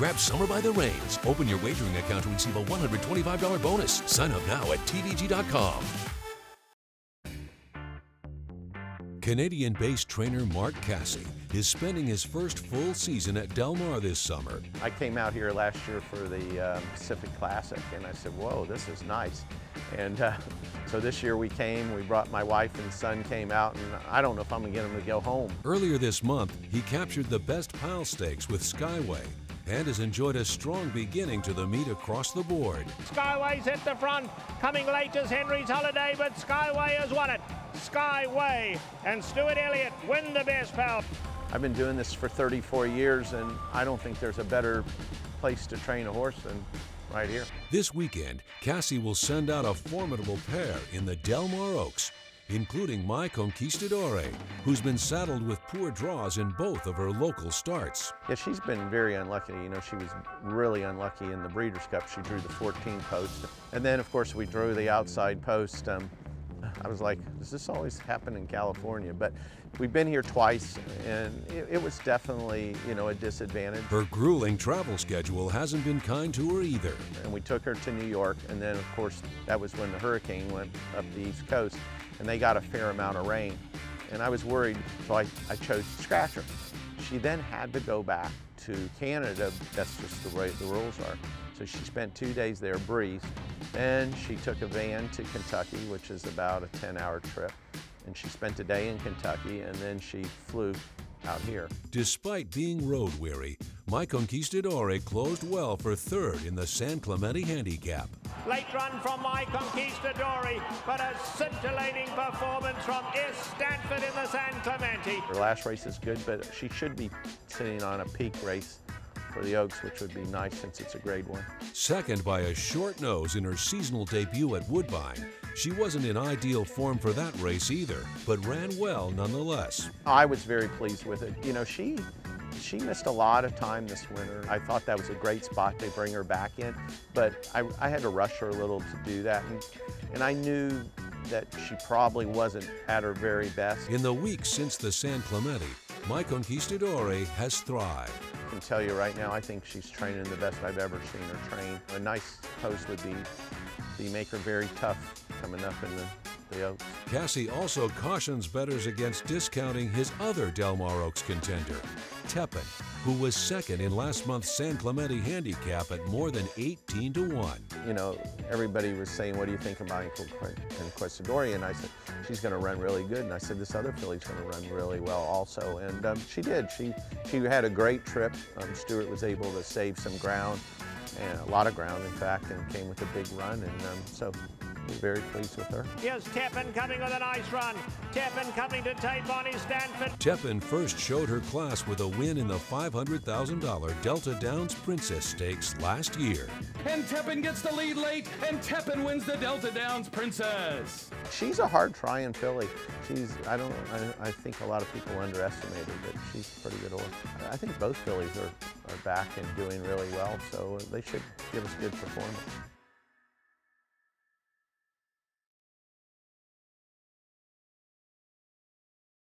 Grab summer by the reins. Open your wagering account to receive a $125 bonus. Sign up now at TVG.com. Canadian-based trainer Mark Casse is spending his first full season at Del Mar this summer. I came out here last year for the Pacific Classic, and I said, whoa, this is nice. And so this year we brought my wife and son came out, and I don't know if I'm gonna get them to go home. Earlier this month, he captured the Best Pal Stakes with Skyway and has enjoyed a strong beginning to the meet across the board. Skyway's at the front, coming late is Henry's Holiday, but Skyway has won it. Skyway and Stuart Elliott win the Best Pal. I've been doing this for 34 years, and I don't think there's a better place to train a horse than right here. This weekend, Casse will send out a formidable pair in the Del Mar Oaks, including My Conquistadore, who's been saddled with poor draws in both of her local starts. Yeah, she's been very unlucky. You know, she was really unlucky in the Breeders' Cup. She drew the 14 post. And then, of course, we drew the outside post. I was like, does this always happen in California? But we've been here twice, and it was definitely, you know, a disadvantage. Her grueling travel schedule hasn't been kind to her either. And we took her to New York, and then, of course, that was when the hurricane went up the East Coast, and they got a fair amount of rain. And I was worried, so I chose to scratch her. She then had to go back to Canada. That's just the way the rules are. So she spent 2 days there, breezed. Then she took a van to Kentucky, which is about a 10-hour trip. And she spent a day in Kentucky, and then she flew out here. Despite being road weary, My Conquistadore closed well for third in the San Clemente Handicap. Late run from My Conquistadore, but a scintillating performance from S. Stanford in the San Clemente. Her last race is good, but she should be sitting on a peak race for the Oaks, which would be nice since it's a grade 1. Second by a short nose in her seasonal debut at Woodbine, she wasn't in ideal form for that race either, but ran well nonetheless. I was very pleased with it. You know, she missed a lot of time this winter. I thought that was a great spot to bring her back in, but I had to rush her a little to do that, and I knew that she probably wasn't at her very best. In the weeks since the San Clemente, My Conquistadore has thrived. I can tell you right now, I think she's training the best I've ever seen her train. A nice post would be make her very tough coming up in the Oaks. Casse also cautions bettors against discounting his other Del Mar Oaks contender, Tepin, who was second in last month's San Clemente Handicap at more than 18-1. You know, everybody was saying, what do you think about Conquistadore? And I said, she's going to run really good. And I said, this other filly's going to run really well also. And she did. She had a great trip. Stuart was able to save some ground, and a lot of ground, in fact, and came with a big run. And so we're very pleased with her. Here's Tepin coming with a nice run. Tepin coming to take on his Stanford. Tepin first showed her class with a win in the $500,000 Delta Downs Princess Stakes last year. And Tepin gets the lead late, and Tepin wins the Delta Downs Princess. She's a hard trying filly. I think a lot of people underestimate her, but she's a pretty good horse. I think both fillies are back and doing really well, so they should give us good performance.